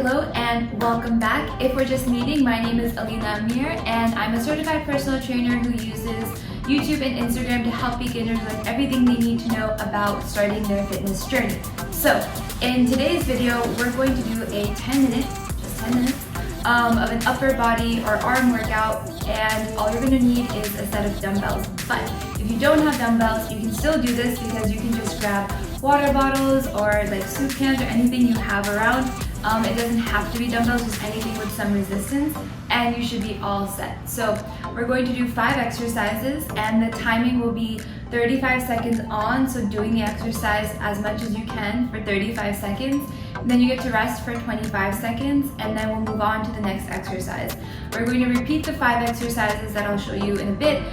Hello and welcome back. If we're just meeting, my name is Alina and I, and I'm a certified personal trainer who uses YouTube and Instagram to help beginners learn everything they need to know about starting their fitness journey. So in today's video, we're going to do a 10 minutes of an upper body or arm workout, and all you're going to need is a set of dumbbells. But if you don't have dumbbells, you can still do this because you can just grab water bottles or like soup cans or anything you have around. It doesn't have to be dumbbells, just anything with some resistance, and you should be all set. So we're going to do 5 exercises, and the timing will be 35 seconds on, so doing the exercise as much as you can for 35 seconds. And then you get to rest for 25 seconds, and then we'll move on to the next exercise. We're going to repeat the 5 exercises that I'll show you in a bit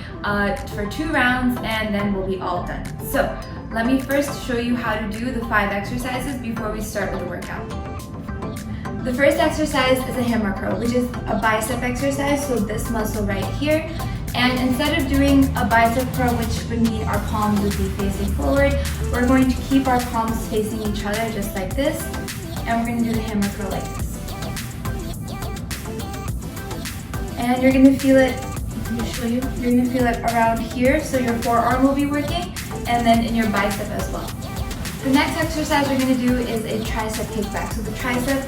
for 2 rounds, and then we'll be all done. So let me first show you how to do the 5 exercises before we start with the workout. The first exercise is a hammer curl, which is a bicep exercise, so this muscle right here. And instead of doing a bicep curl, which would mean our palms would be facing forward, we're going to keep our palms facing each other just like this, and we're going to do the hammer curl like this. And you're going to feel it, let me show you, you're going to feel it around here, so your forearm will be working, and then in your bicep as well. The next exercise we're going to do is a tricep kickback. So the tricep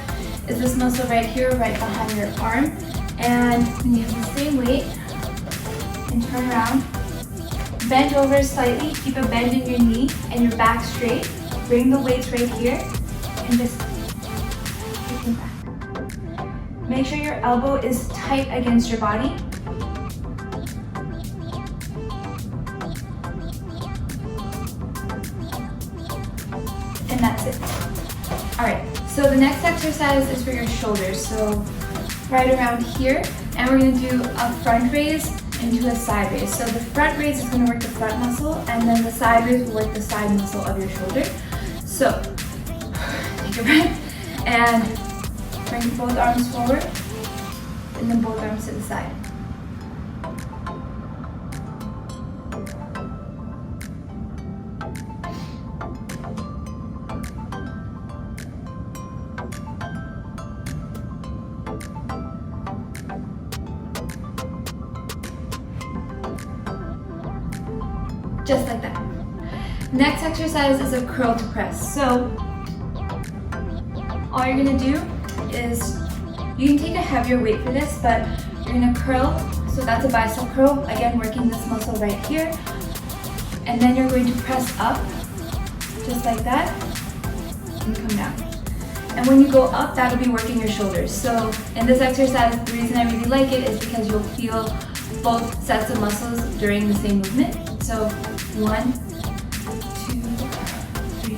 is this muscle right here, right behind your arm. And when you have the same weight, and turn around, bend over slightly, keep a bend in your knee and your back straight. Bring the weights right here and just kick them back. Make sure your elbow is tight against your body. And that's it. All right, so the next exercise is for your shoulders. So right around here, and we're gonna do a front raise into a side raise. So the front raise is gonna work the front muscle, and then the side raise will work the side muscle of your shoulder. So take a breath and bring both arms forward, and then both arms to the side. Just like that. Next exercise is a curl to press. So all you're gonna do is, you can take a heavier weight for this, but you're gonna curl. So that's a bicep curl, again working this muscle right here. And then you're going to press up, just like that, and come down. And when you go up, that'll be working your shoulders. So in this exercise, the reason I really like it is because you'll feel both sets of muscles during the same movement. So 1, 2, 3.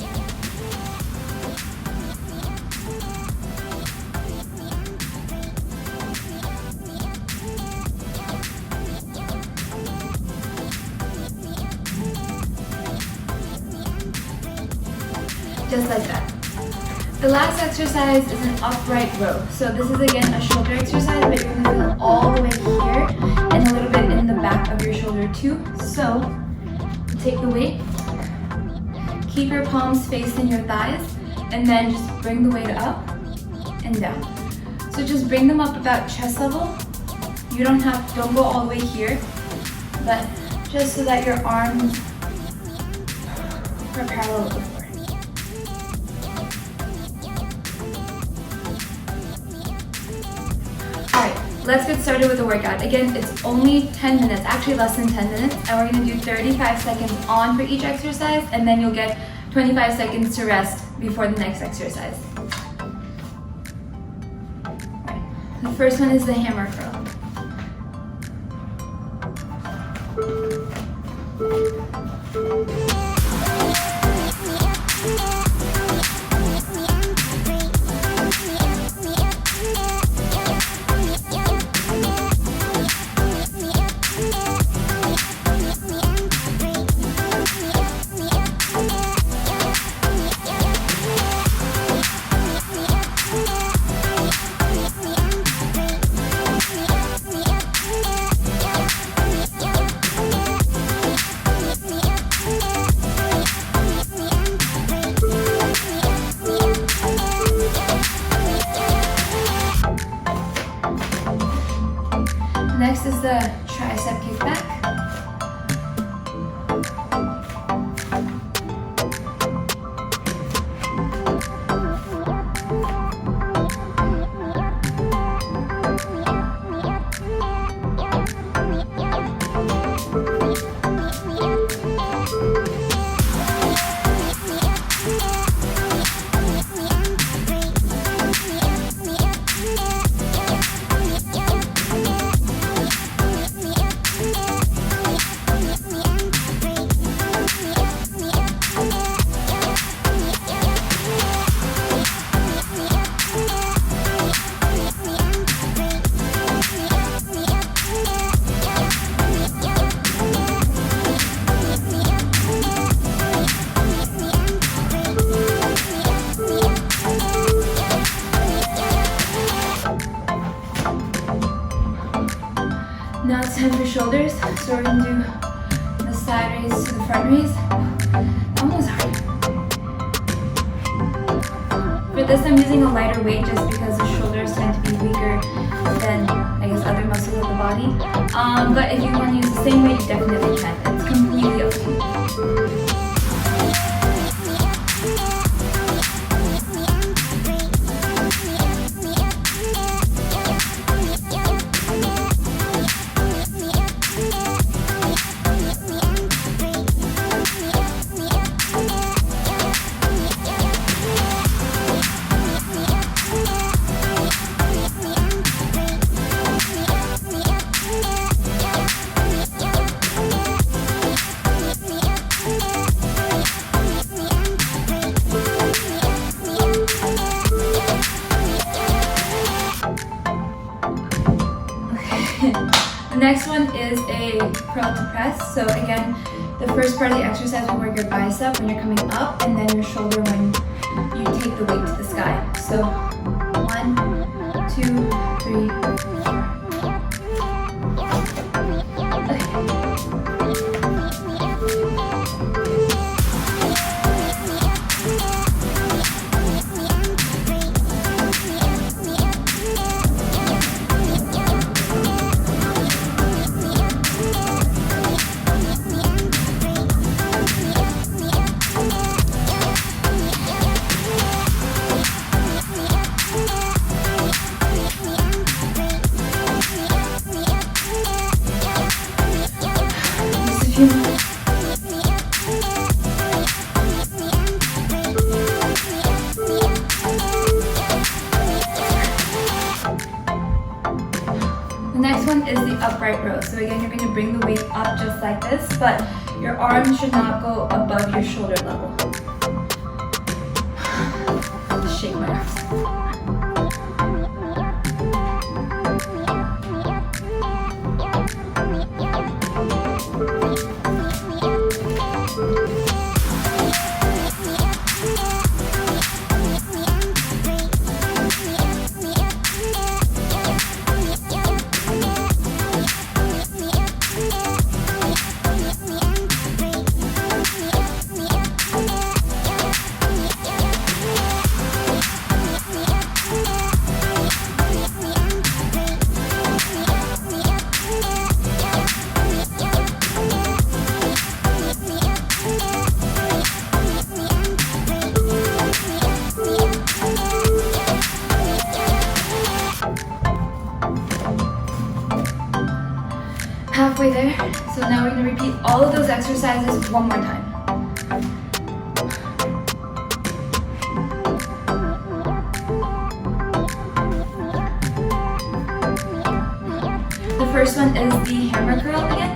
Just like that. The last exercise is an upright row. So this is again a shoulder exercise, but you're going to feel all the way here and a little bit in the back of your shoulder too. So take the weight, keep your palms facing your thighs, and then just bring the weight up and down. So just bring them up about chest level. You don't go all the way here, but just so that your arms are parallel with the floor. Let's get started with the workout. Again, it's only 10 minutes, actually less than 10 minutes, and we're gonna do 35 seconds on for each exercise, and then you'll get 25 seconds to rest before the next exercise. Right. The first one is the hammer curl. shoulders. So we're gonna do the side raise to the front raise. That one was hard. For this, I'm using a lighter weight just because the shoulders tend to be weaker than, I guess, other muscles of the body. But if you want to use the same weight, you definitely can. It's completely up to you. The next one is a curl to press. So again, the first part of the exercise will work your bicep when you're coming up, and then your shoulder when you take the weight to the sky. So 1, 2, 3, 4. The next one is the upright row. So again, you're going to bring the weight up just like this, but your arms should not go above your shoulder level. Shake my arms. Halfway there. So now we're going to repeat all of those exercises one more time. The first one is the hammer curl again.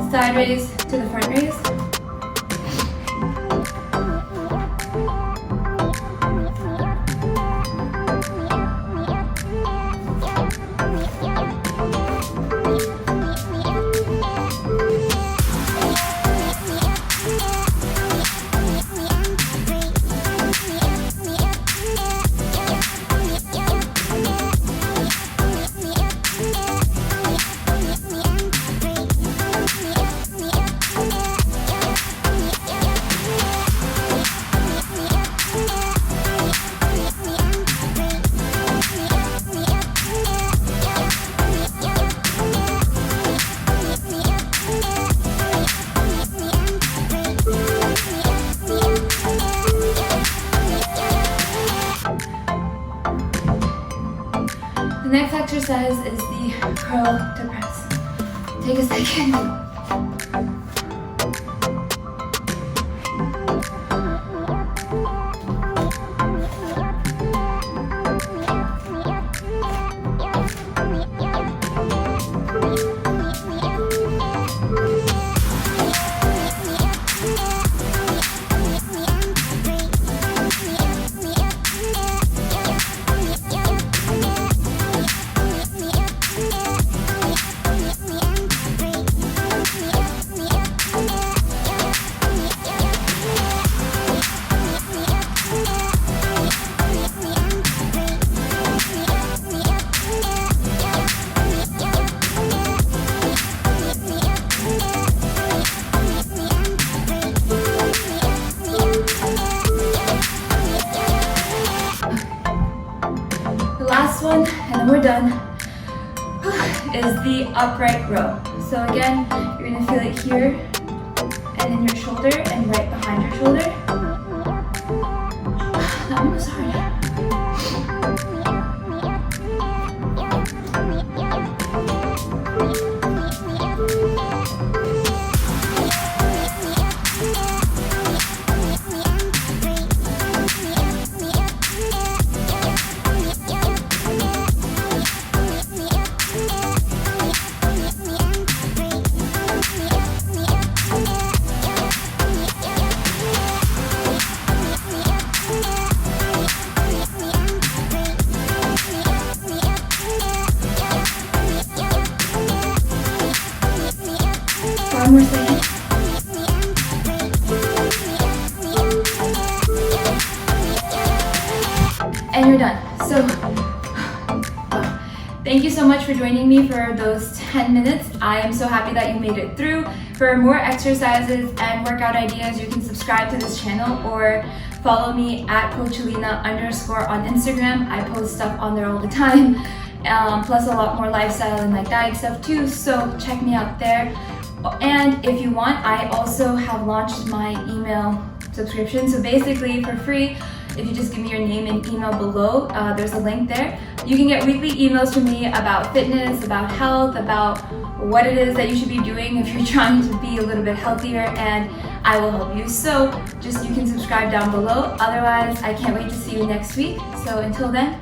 side raise to the front raise. The next exercise is the curl to press. Take a second. Last one, and then we're done, is the upright row. So again, you're gonna feel it here and in your shoulder and right behind your shoulder. That one was hard. One more second. And you're done. So, thank you so much for joining me for those 10 minutes. I am so happy that you made it through. For more exercises and workout ideas, you can subscribe to this channel or follow me at @Alina_ on Instagram. I post stuff on there all the time, plus a lot more lifestyle and like diet stuff too, so check me out there. And if you want, I also have launched my email subscription. So basically for free, if you just give me your name and email below, there's a link there. You can get weekly emails from me about fitness, about health, about what it is that you should be doing if you're trying to be a little bit healthier, and I will help you. So just you can subscribe down below. Otherwise, I can't wait to see you next week. So until then,